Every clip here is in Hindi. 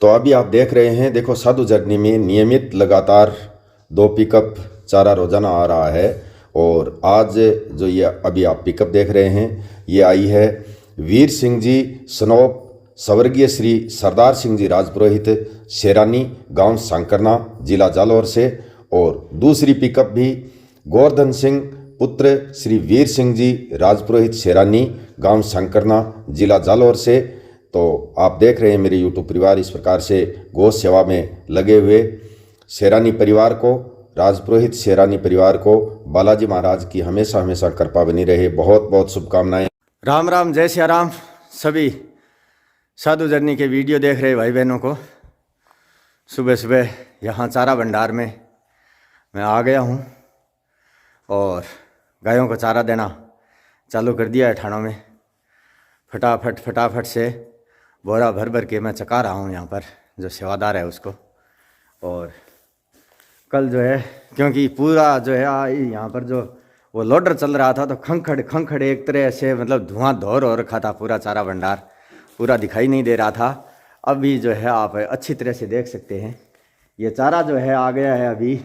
तो अभी आप देख रहे हैं, देखो साधु जर्नी में नियमित लगातार 2 पिकअप चारा रोजाना आ रहा है। और आज जो ये अभी आप पिकअप देख रहे हैं, ये आई है वीर सिंह जी सनोप स्वर्गीय श्री सरदार सिंह जी राजपुरोहित शेरानी गांव सांकरना जिला जालौर से। और दूसरी पिकअप भी गोवर्धन सिंह पुत्र श्री वीर सिंह जी राजपुरोहित शेरानी गांव सांकरना जिला जालौर से। तो आप देख रहे हैं मेरे यूट्यूब परिवार इस प्रकार से गौ सेवा में लगे हुए शेरानी परिवार को, राजपुरोहित शेरानी परिवार को बालाजी महाराज की हमेशा हमेशा कृपा बनी रहे। बहुत बहुत शुभकामनाएं। राम राम, जय सिया राम। सभी साधु जर्नी के वीडियो देख रहे भाई बहनों को सुबह सुबह यहाँ चारा भंडार में मैं आ गया हूँ और गायों को चारा देना चालू कर दिया है ठाणों में। फटाफट से बोरा भर भर के मैं चका रहा हूँ यहाँ पर जो सेवादार है उसको। और कल जो है, क्योंकि पूरा जो है यहाँ पर जो वो लोडर चल रहा था तो खंखड़ एक तरह से मतलब धुआं हो रखा था। पूरा चारा भंडार पूरा दिखाई नहीं दे रहा था। अभी जो है आप अच्छी तरह से देख सकते हैं, ये चारा जो है आ गया है। अभी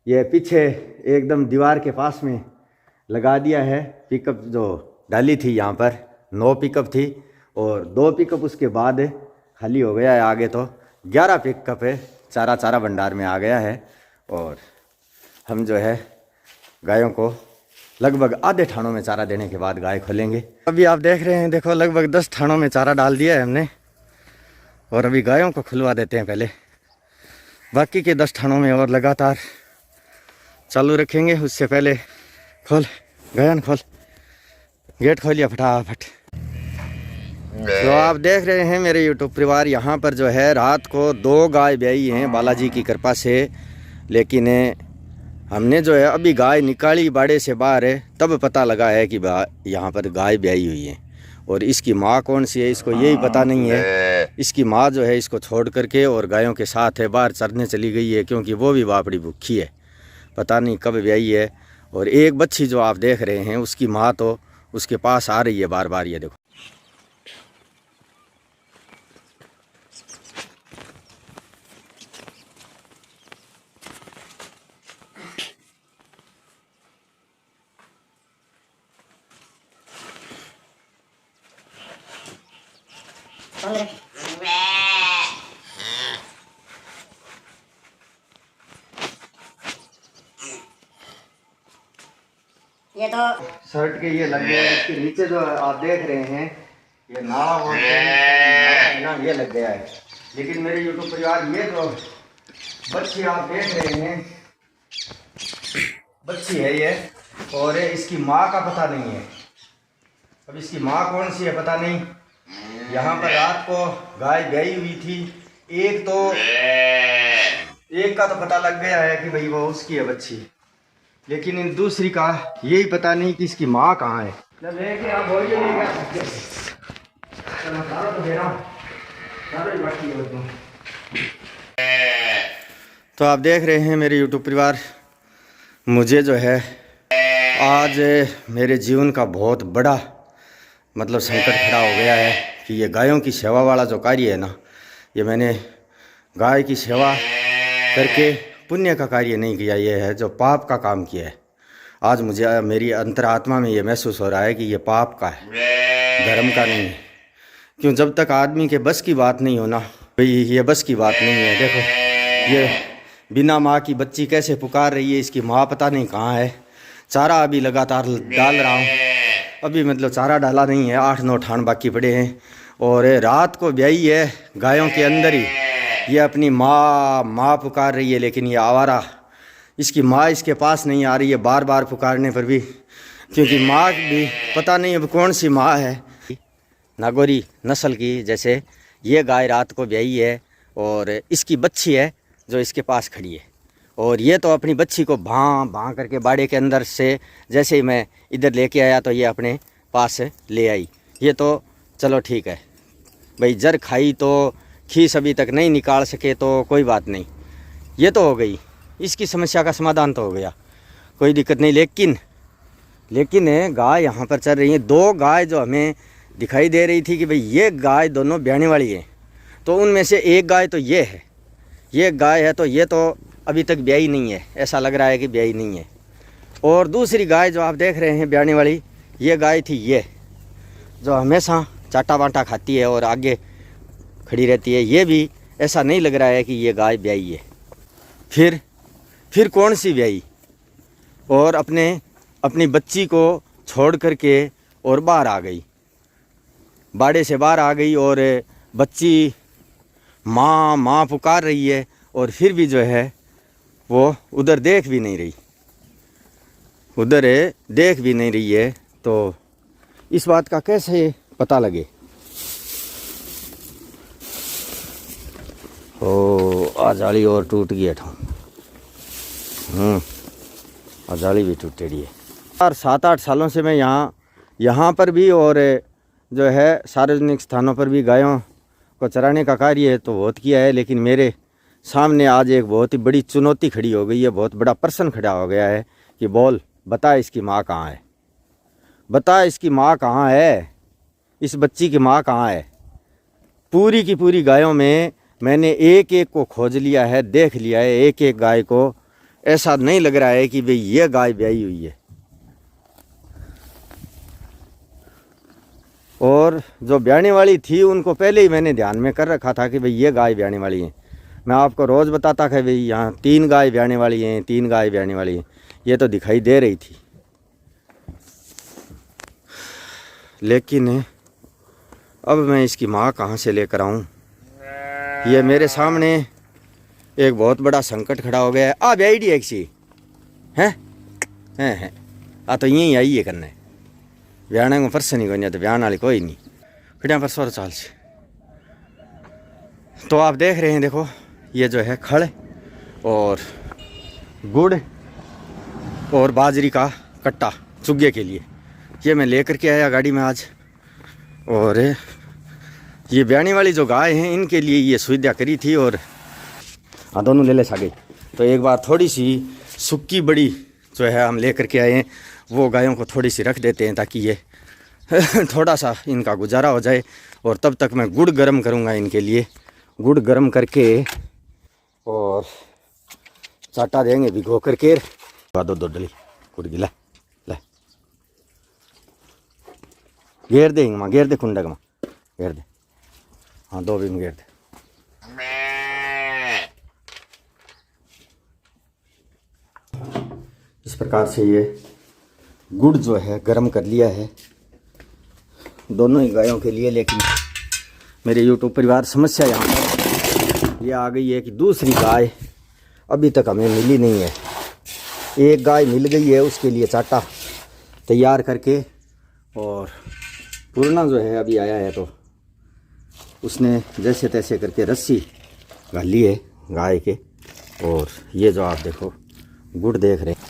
ये पीछे एकदम दीवार के पास में लगा दिया है। पिकअप जो डाली थी यहाँ पर 9 पिकअप थी और 2 पिकअप उसके बाद खाली हो गया है। आगे तो 11 पिकअप है, चारा भंडार में आ गया है। और हम जो है गायों को लगभग आधे ठाणों में चारा देने के बाद गाय खोलेंगे। अभी आप देख रहे हैं, देखो लगभग 10 ठाणों में चारा डाल दिया है हमने और अभी गायों को खुलवा देते हैं पहले। बाकी के 10 ठाणों में और लगातार चालू रखेंगे। उससे पहले खोल गयान, खोल गेट खोलिए फटाफट। तो आप देख रहे हैं मेरे यूट्यूब परिवार, यहाँ पर जो है रात को 2 गाय ब्याई हैं बालाजी की कृपा से। लेकिन हमने जो है अभी गाय निकाली बाड़े से बाहर है तब पता लगा है कि यहाँ पर गाय ब्याई हुई है। और इसकी माँ कौन सी है इसको यही पता नहीं है। इसकी माँ जो है इसको छोड़ करके और गायों के साथ है बाहर चरने चली गई है, क्योंकि वो भी बापड़ी भूखी है, पता नहीं कब ब्याई है। और एक बच्ची जो आप देख रहे हैं उसकी माँ तो उसके पास आ रही है बार बार। ये देखो ये तो शर्ट के ये लग गया है। इसके नीचे जो आप देख रहे हैं ये नाला बोलते हैं ना, ये लग गया है। लेकिन मेरे यूट्यूब परिवार ये जो बच्ची आप देख रहे हैं बच्ची है ये, और इसकी माँ का पता नहीं है। अब इसकी माँ कौन सी है पता नहीं। यहाँ पर रात को गाय ब्याई हुई थी। एक का तो पता लग गया है कि भाई वो उसकी है बच्ची, लेकिन इन दूसरी का यही पता नहीं कि इसकी माँ कहाँ है। लेके आप तो आप देख रहे हैं मेरे यूट्यूब परिवार, मुझे जो है आज मेरे जीवन का बहुत बड़ा मतलब संकट खड़ा हो गया है कि ये गायों की सेवा वाला जो कार्य है ना, ये मैंने गाय की सेवा करके पुण्य का कार्य नहीं किया, ये है जो पाप का काम किया है। आज मुझे मेरी अंतरात्मा में ये महसूस हो रहा है कि ये पाप का है, धर्म का नहीं है। क्यों, जब तक आदमी के बस की बात नहीं हो ना भाई, ये बस की बात नहीं है। देखो ये बिना माँ की बच्ची कैसे पुकार रही है, इसकी माँ पता नहीं कहाँ है। चारा अभी लगातार डाल रहा हूँ, अभी मतलब चारा डाला नहीं है, 8-9 ठाण बाकी पड़े हैं। और रात को ब्याई है गायों के अंदर ही, ये अपनी माँ पुकार रही है। लेकिन ये आवारा, इसकी माँ इसके पास नहीं आ रही है बार बार पुकारने पर भी, क्योंकि माँ भी पता नहीं अब कौन सी माँ है। नागौरी नस्ल की जैसे ये गाय रात को ब्याई है और इसकी बच्ची है जो इसके पास खड़ी है। और ये तो अपनी बच्ची को भां करके बाड़े के अंदर से जैसे ही मैं इधर लेके आया तो ये अपने पास ले आई। ये तो चलो ठीक है भाई, जर खाई तो खीस अभी तक नहीं निकाल सके तो कोई बात नहीं, ये तो हो गई, इसकी समस्या का समाधान तो हो गया, कोई दिक्कत नहीं। लेकिन गाय यहाँ पर चल रही हैं 2 गाय जो हमें दिखाई दे रही थी कि भाई ये गाय दोनों ब्याने वाली है, तो उनमें से एक गाय तो ये है, ये गाय है, तो ये तो अभी तक ब्याई नहीं है, ऐसा लग रहा है कि ब्याई नहीं है। और दूसरी गाय जो आप देख रहे हैं ब्याने वाली, ये गाय थी ये, जो हमेशा चाटा बांटा खाती है और आगे खड़ी रहती है। ये भी ऐसा नहीं लग रहा है कि ये गाय ब्याई है। फिर कौन सी ब्याई, और अपनी बच्ची को छोड़ करके और बाहर आ गई, बाड़े से बाहर आ गई, और बच्ची माँ माँ पुकार रही है, और फिर भी जो है वो उधर देख भी नहीं रही है। तो इस बात का कैसे पता लगे? ओ आजाली और टूट गई है, आजाली भी टूटेड़ी है। और 7-8 सालों से मैं यहाँ पर भी और जो है सार्वजनिक स्थानों पर भी गायों को चराने का कार्य तो बहुत किया है, लेकिन मेरे सामने आज एक बहुत ही बड़ी चुनौती खड़ी हो गई है, बहुत बड़ा प्रश्न खड़ा हो गया है कि बोल बता इसकी माँ कहाँ है, बता इसकी माँ कहाँ है, इस बच्ची की माँ कहाँ है। पूरी की पूरी गायों में मैंने एक एक को खोज लिया है, देख लिया है, एक एक गाय को। ऐसा नहीं लग रहा है कि भाई ये गाय ब्याई हुई है। और जो ब्याने वाली थी उनको पहले ही मैंने ध्यान में कर रखा था कि भाई ये गाय ब्याने वाली है। मैं आपको रोज़ बताता था भाई यहाँ 3 गाय ब्याने वाली हैं, 3 गाय ब्याने वाली हैं। ये तो दिखाई दे रही थी, लेकिन अब मैं इसकी माँ कहाँ से लेकर आऊँ? ये मेरे सामने एक बहुत बड़ा संकट खड़ा हो गया है। आ ब्याई एक सी हैं आ तो यहीं आई है करने ब्याने को परस नहीं कोई, तो ब्यान वाली कोई नहीं खड़िया पर 100 साल से। तो आप देख रहे हैं, देखो ये जो है खड़ और गुड़ और बाजरी का कट्टा चुग्गे के लिए ये मैं लेकर के आया गाड़ी में आज। और ये ब्याने वाली जो गाय हैं इनके लिए ये सुविधा करी थी, और हाँ दोनों ले ले सा गई। तो एक बार थोड़ी सी सुक्की बड़ी जो है हम लेकर के आए हैं, वो गायों को थोड़ी सी रख देते हैं ताकि ये थोड़ा सा इनका गुजारा हो जाए। और तब तक मैं गुड़ गर्म करूँगा इनके लिए, गुड़ गर्म करके और चाटा देंगे भिगो करके। दो डली गुड़ की ला घेर देंगे माँ, घेर दे कुंडा का माँ, घेर दे, हाँ 2 भी में घेर दे। इस प्रकार से ये गुड़ जो है गर्म कर लिया है दोनों ही गायों के लिए। लेकिन मेरे यूट्यूब परिवार समस्या यहाँ पर ये आ गई है कि दूसरी गाय अभी तक हमें मिली नहीं है। एक गाय मिल गई है, उसके लिए चाटा तैयार करके, और पूर्णा जो है अभी आया है तो उसने जैसे तैसे करके रस्सी घाली है गाय के। और ये जो आप देखो गुड़ देख रहे हैं,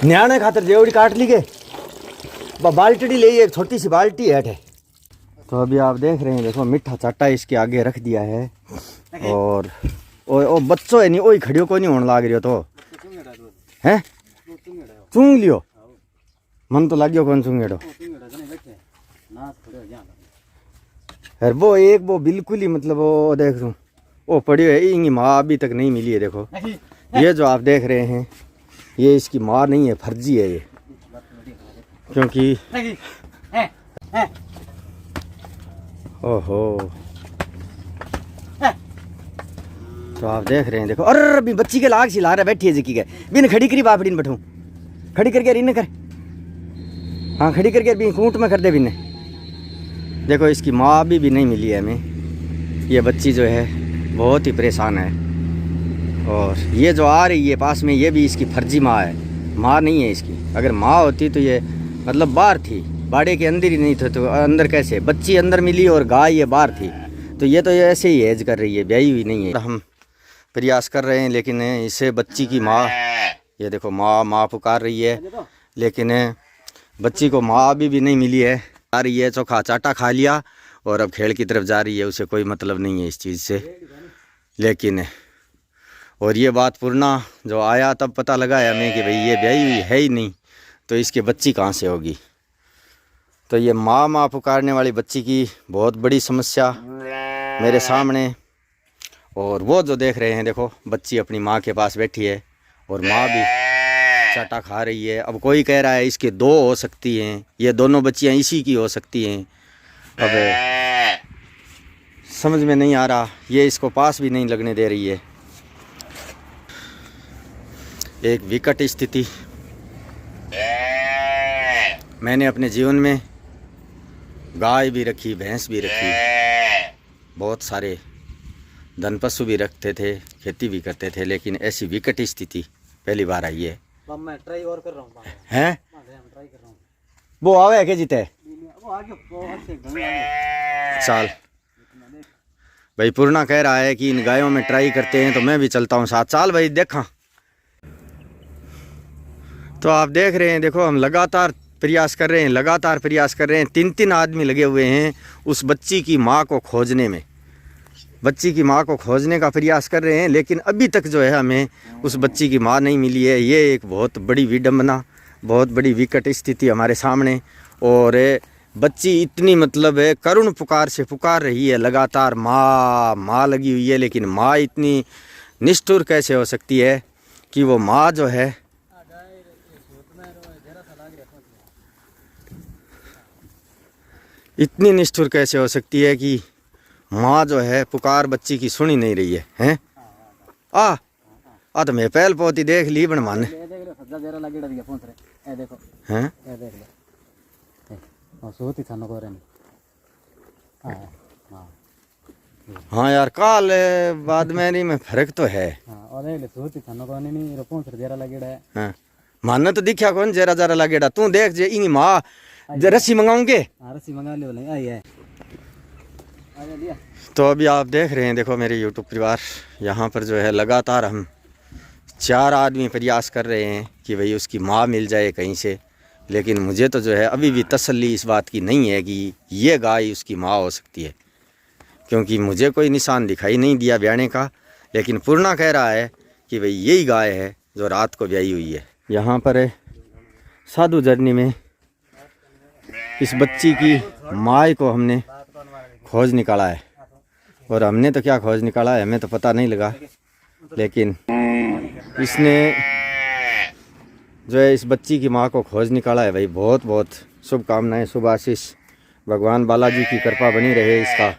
न्याणे खातर जेवड़ी काट ली गए, बाल्टी ले, एक छोटी सी बाल्टी है। तो अभी आप देख रहे हैं, देखो मीठा चाटा इसके आगे रख दिया है। और बच्चों है नहीं वही खड़ियों को नहीं होने लाग रही हो, तो हैं चूंग लियो, मन तो लागियो कौन चूंगेड़ो। यार वो एक वो बिल्कुल ही मतलब वो देख लूँ वो पड़ी है, इनकी माँ अभी तक नहीं मिली है। देखो ये जो आप देख रहे हैं ये इसकी माँ नहीं है, फर्जी है ये, क्योंकि ओहो। तो आप देख रहे हैं, देखो अरे अभी बच्ची के लाग सिला रहा बैठी है जिकी के बिन खड़ी करी बापड़ी ने बैठूँ, खड़ी करके रिन कर, हाँ खड़ी करके भी कूट में कर दे बिन। देखो इसकी माँ अभी भी नहीं मिली है हमें। ये बच्ची जो है बहुत ही परेशान है। और ये जो आ रही है पास में, ये भी इसकी फर्जी माँ है, माँ नहीं है इसकी। अगर माँ होती तो ये मतलब बाहर थी, बाड़े के अंदर ही नहीं थे, तो अंदर कैसे बच्ची अंदर मिली और गाय ये बाहर थी। तो ये ऐसे ही हेज कर रही है, ब्याई हुई नहीं है। हम प्रयास कर रहे हैं, लेकिन इसे बच्ची की माँ, ये देखो माँ माँ पुकार रही है, लेकिन बच्ची को माँ अभी भी नहीं मिली है। आ रही है, चोखा चाटा खा लिया और अब खेल की तरफ जा रही है, उसे कोई मतलब नहीं है इस चीज़ से। लेकिन और ये बात पूर्णा जो आया तब पता लगा हमें कि भाई ये ब्याई हुई है ही नहीं, तो इसके बच्ची कहाँ से होगी। तो ये माँ माँ पुकारने वाली बच्ची की बहुत बड़ी समस्या मेरे सामने। और वो जो देख रहे हैं, देखो बच्ची अपनी माँ के पास बैठी है और माँ भी चाटा खा रही है। अब कोई कह रहा है इसके 2 हो सकती हैं, ये दोनों बच्चियाँ इसी की हो सकती हैं। अब समझ में नहीं आ रहा, ये इसको पास भी नहीं लगने दे रही है। एक विकट स्थिति। मैंने अपने जीवन में गाय भी रखी, भैंस भी रखी, बहुत सारे धन पशु भी रखते थे, खेती भी करते थे, लेकिन ऐसी विकट स्थिति पहली बार आई है। मैं ट्राई और कर रहा हूँ हैं? ट्राई कर रहा हूँ। वो आवे है के जीते वो आगे साल भाई पूर्णा कह रहा है कि इन गायों में ट्राई करते हैं, तो मैं भी चलता हूँ साथ। साल भाई देखा तो आप देख रहे हैं, देखो हम लगातार प्रयास कर रहे हैं, लगातार प्रयास कर रहे हैं। 3 आदमी लगे हुए हैं उस बच्ची की माँ को खोजने में, बच्ची की माँ को खोजने का प्रयास कर रहे हैं, लेकिन अभी तक जो है हमें उस बच्ची की माँ नहीं मिली है। ये एक बहुत बड़ी विडंबना, बहुत बड़ी विकट स्थिति हमारे सामने। और बच्ची इतनी मतलब है करुण पुकार से पुकार रही है लगातार, माँ माँ लगी हुई है, लेकिन माँ इतनी निष्ठुर कैसे हो सकती है कि वो माँ जो है इतनी निष्ठुर कैसे हो सकती है कि माँ जो है पुकार बच्ची की सुन ही नहीं रही है। हैं तो मैं पहल पोती देख ली बन मान हैं। हाँ यार काल बाद में फर्क तो है। हाँ मानने तो दिखा कौन जरा जरा लगेड़ा। तू देख जे इन माँ रस्सी मंगाऊंगे, रस्सी मंगा ले आई है। तो अभी आप देख रहे हैं, देखो मेरे यूट्यूब परिवार, यहाँ पर जो है लगातार हम 4 आदमी प्रयास कर रहे हैं कि भाई उसकी माँ मिल जाए कहीं से, लेकिन मुझे तो जो है अभी भी तसल्ली इस बात की नहीं है कि ये गाय उसकी माँ हो सकती है, क्योंकि मुझे कोई निशान दिखाई नहीं दिया ब्याने का। लेकिन पूर्णा कह रहा है कि भाई यही गाय है जो रात को ब्याई हुई है। यहाँ पर साधु जर्नी में इस बच्ची की माँ को हमने खोज निकाला है, और हमने तो क्या खोज निकाला है हमें तो पता नहीं लगा, लेकिन इसने जो है इस बच्ची की माँ को खोज निकाला है। भाई बहुत बहुत शुभकामनाएं, शुभ आशीष, भगवान बालाजी की कृपा बनी रहे, इसका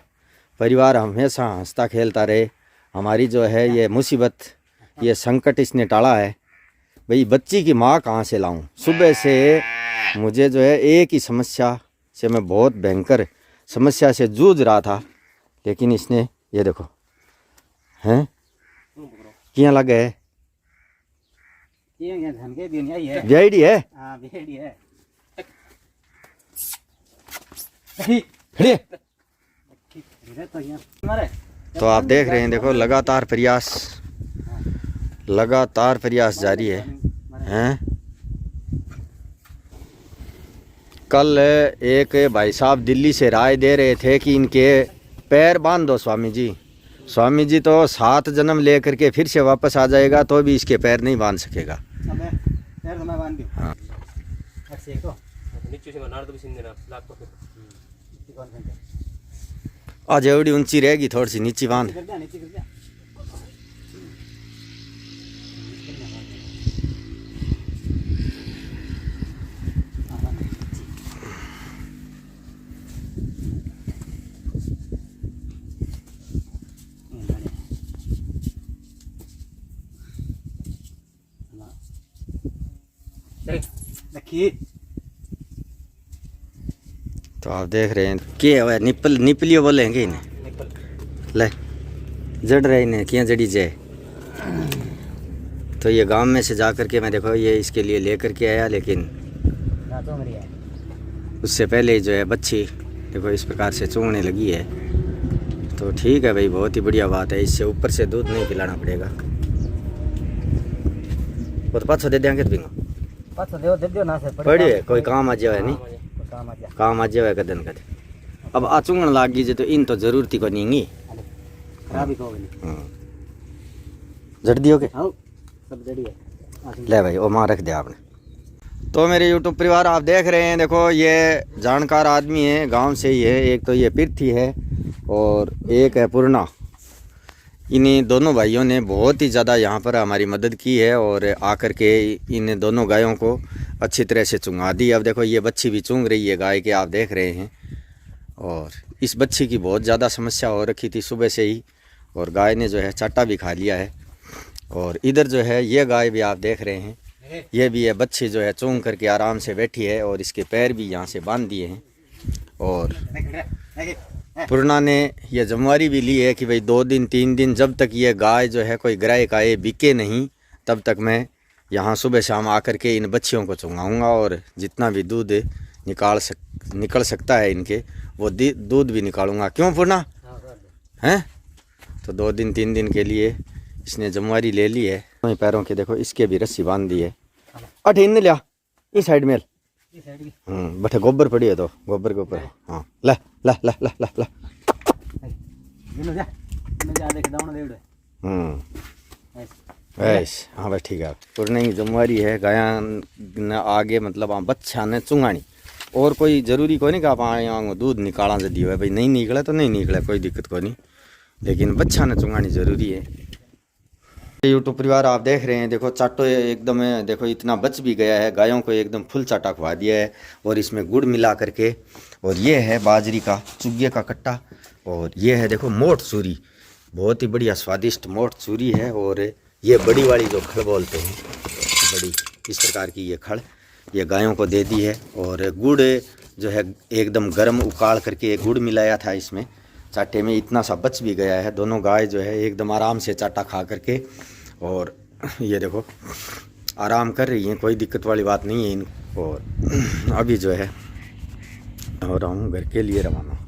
परिवार हमेशा हंसता खेलता रहे। हमारी जो है ये मुसीबत, ये संकट इसने टाला है। भाई बच्ची की माँ कहाँ से लाऊं? सुबह से मुझे जो है एक ही समस्या से मैं बहुत भयंकर समस्या से जूझ रहा था, लेकिन इसने ये देखो हैं क्या लगे है बेड़ी है। तो आप देख रहे हैं, देखो लगातार प्रयास जारी है। हैं कल एक भाई साहब दिल्ली से राय दे रहे थे कि इनके पैर बांध दो स्वामी जी। स्वामी जी तो 7 जन्म ले करके फिर से वापस आ जाएगा तो भी इसके पैर नहीं बांध सकेगा। हाँ। आज एवढी ऊंची रहेगी, थोड़ी सी नीचे बांध। तो आप देख रहे हैं क्या हुआ, निपलियो बोलेंगे इन्हें, ले जड़ रहे इन्हें क्या जड़ी जाए। तो ये गांव में से जा कर के मैं देखो ये इसके लिए ले करके आया, लेकिन उससे पहले जो है बच्ची देखो इस प्रकार से चूंघने लगी है। तो ठीक है भाई, बहुत ही बढ़िया बात है। इससे ऊपर से दूध नहीं पिलाना पड़ेगा। वो तो 500 दे देंगे पड़ी है, कोई काम आ जाए नहीं, काम आ जाए कदन कद। अब आ चुंगन लाग गई जो तो इन तो जरूरत ही को नहीं। जड़ दियो के ले भाई, ओ माँ रख दे आपने। तो मेरे YouTube परिवार आप देख रहे हैं, देखो ये जानकार आदमी है, गांव से ही है। एक तो ये पृथ्वी है और एक है पूर्णा। इन्हीं दोनों भाइयों ने बहुत ही ज़्यादा यहाँ पर हमारी मदद की है और आकर के इन दोनों गायों को अच्छी तरह से चुंगा दी। अब देखो ये बच्ची भी चुंग रही है गाय के, आप देख रहे हैं। और इस बच्ची की बहुत ज़्यादा समस्या हो रखी थी सुबह से ही, और गाय ने जो है चाटा भी खा लिया है। और इधर जो है ये गाय भी आप देख रहे हैं, ये भी है बच्ची जो है चूंग करके आराम से बैठी है और इसके पैर भी यहाँ से बांध दिए हैं। और पूर्णा ने ये जिम्मेवारी भी ली है कि भाई 2 दिन 3 दिन जब तक ये गाय जो है कोई ग्राहक आए बिके नहीं, तब तक मैं यहाँ सुबह शाम आकर के इन बच्चियों को चुंगाऊँगा और जितना भी दूध निकल सकता है इनके वो दूध भी निकालूंगा। क्यों पूर्णा हैं? तो 2 दिन 3 दिन के लिए इसने जिम्मेवारी ले ली है। पैरों के देखो इसके भी रस्सी बांध दी है। अठे इन लिया इस साइड में बटे गोबर पड़ी है, तो गोबर के ऊपर। हाँ ला ला ला ला ला ला ऐस। हाँ भाई ठीक है। पूर्ण की जिम्मेवारी है गाया न आगे, मतलब आप बच्चा ने चुंगानी, और कोई ज़रूरी कोई नहीं कि आप आए दूध निकाला जदी है भाई, नहीं निकले तो नहीं निकले, कोई दिक्कत कोई नहीं, लेकिन बच्चा ने चुंगानी ज़रूरी है। यूट्यूब परिवार आप देख रहे हैं, देखो चाटो एकदम है, देखो इतना बच भी गया है। गायों को एकदम फुल चाटा खवा दिया है और इसमें गुड़ मिला करके। और ये है बाजरी का चुग्गे का कट्टा, और ये है देखो मोट चूरी, बहुत ही बढ़िया स्वादिष्ट मोट चूरी है। और ये बड़ी वाली जो खड़ बोलते हैं, बड़ी इस प्रकार की ये खड़ ये गायों को दे दी है। और गुड़ जो है एकदम गर्म उकाड़ करके गुड़ मिलाया था इसमें चाटे में, इतना सा बच भी गया है। दोनों गाय जो है एकदम आराम से चाटा खा करके, और ये देखो आराम कर रही हैं, कोई दिक्कत वाली बात नहीं है इनको। और अभी जो है हो रहा हूँ घर के लिए रवाना।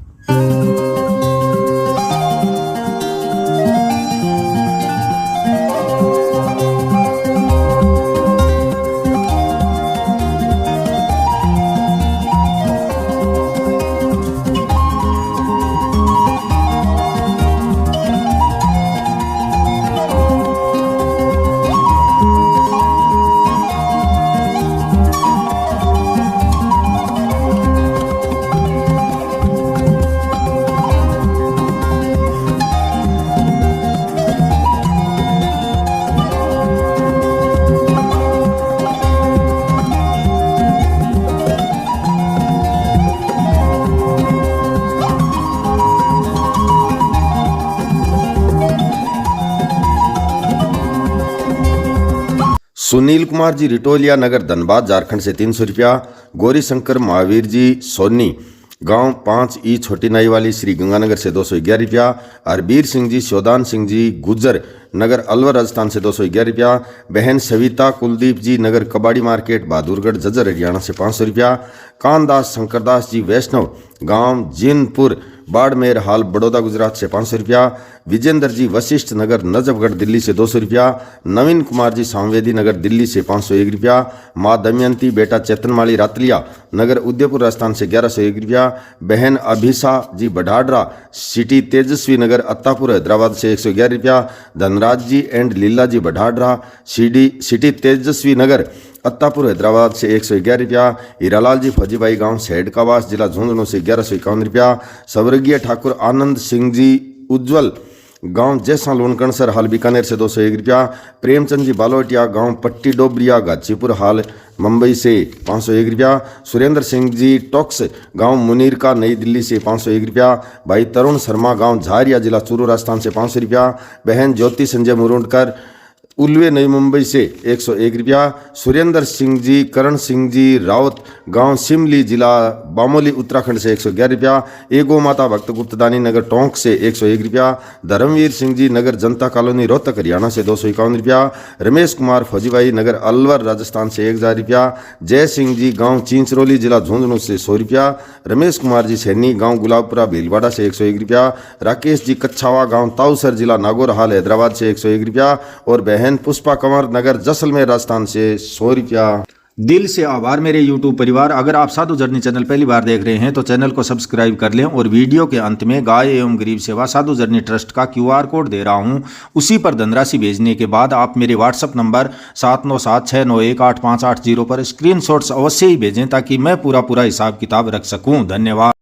सुनील कुमार जी रिटोलिया नगर धनबाद झारखंड से 300 रुपया। गौरी शंकर महावीर जी सोनी गांव 5 ई छोटी नाई वाली श्री गंगानगर से 211 रुपया। हरबीर सिंह जी शोदान सिंह जी गुजर नगर अलवर राजस्थान से 211 रुपया। बहन सविता कुलदीप जी नगर कबाड़ी मार्केट बहादुरगढ़ झज्जर हरियाणा से 500 रुपया। कानदास शंकरदास जी वैष्णव गांव जिनपुर बाड़मेर हाल बड़ौदा गुजरात से 500 रुपया। विजेंद्र जी वशिष्ठ नगर नजफगढ़ दिल्ली से 200 रुपया। नवीन कुमार जी सांवेदी नगर दिल्ली से 501 रुपया। माँ दमयंती बेटा चेतनमाली रातलिया नगर उदयपुर राजस्थान से 1101 रुपया। बहन अभिषा जी बढ़ाडरा सिटी तेजस्वी नगर अत्तापुर हैदराबाद से 111 रुपया। धनराज जी एंड लीला जी बढ़ाडरा सिटी तेजस्वी नगर अत्तापुर हैदराबाद से 111 रुपया। हीरालाल जी फौजीबाई गांव सेडकावास जिला झुंझुनू से 1151 रुपया। स्वर्गीय ठाकुर आनंद सिंह जी उज्जवल गांव जैसा लोनकणसर हाल बीकानेर से 201 रुपया। प्रेमचंद जी बालोटिया गांव पट्टी डोबरिया गाजीपुर हाल मुंबई से 501 रुपया। सुरेंद्र सिंह जी टॉक्स गांव मुनीर का नई दिल्ली से 501 रुपया। भाई तरुण शर्मा गांव झारिया जिला चूरू राजस्थान से 500 रुपया। बहन ज्योति संजय मुरुंडकर उल्वे नई मुंबई से 101 रुपया। सुरेंद्र सिंह जी करण सिंह जी रावत गांव सिमली जिला बामोली उत्तराखंड से 111 रुपया। एगो माता भक्त गुप्तदानी नगर टोंक से 101 रुपया। धर्मवीर सिंह जी नगर जनता कॉलोनी रोहतक हरियाणा से 251 रुपया। रमेश कुमार फौजीबाई नगर अलवर राजस्थान से 1000 रुपया। जय सिंह जी गांव चिंचरोली जिला झुंझुनू से 100 रुपया। रमेश कुमार जी सैनी गांव गुलाबपुरा भीलवाड़ा से 101 रुपया। राकेश जी कच्छावा गांव ताऊसर जिला नागौर हाल हैदराबाद से 101 रुपया। और बहन पुष्पा कंवर नगर जैसलमेर राजस्थान से 100 रुपया। दिल से आभार मेरे YouTube परिवार। अगर आप साधु जर्नी चैनल पहली बार देख रहे हैं तो चैनल को सब्सक्राइब कर लें और वीडियो के अंत में गाय एवं गरीब सेवा साधु जर्नी ट्रस्ट का QR कोड दे रहा हूं, उसी पर धनराशि भेजने के बाद आप मेरे WhatsApp नंबर 7976918580 पर स्क्रीनशॉट्स अवश्य ही भेजें ताकि मैं पूरा हिसाब किताब रख सकूं। धन्यवाद।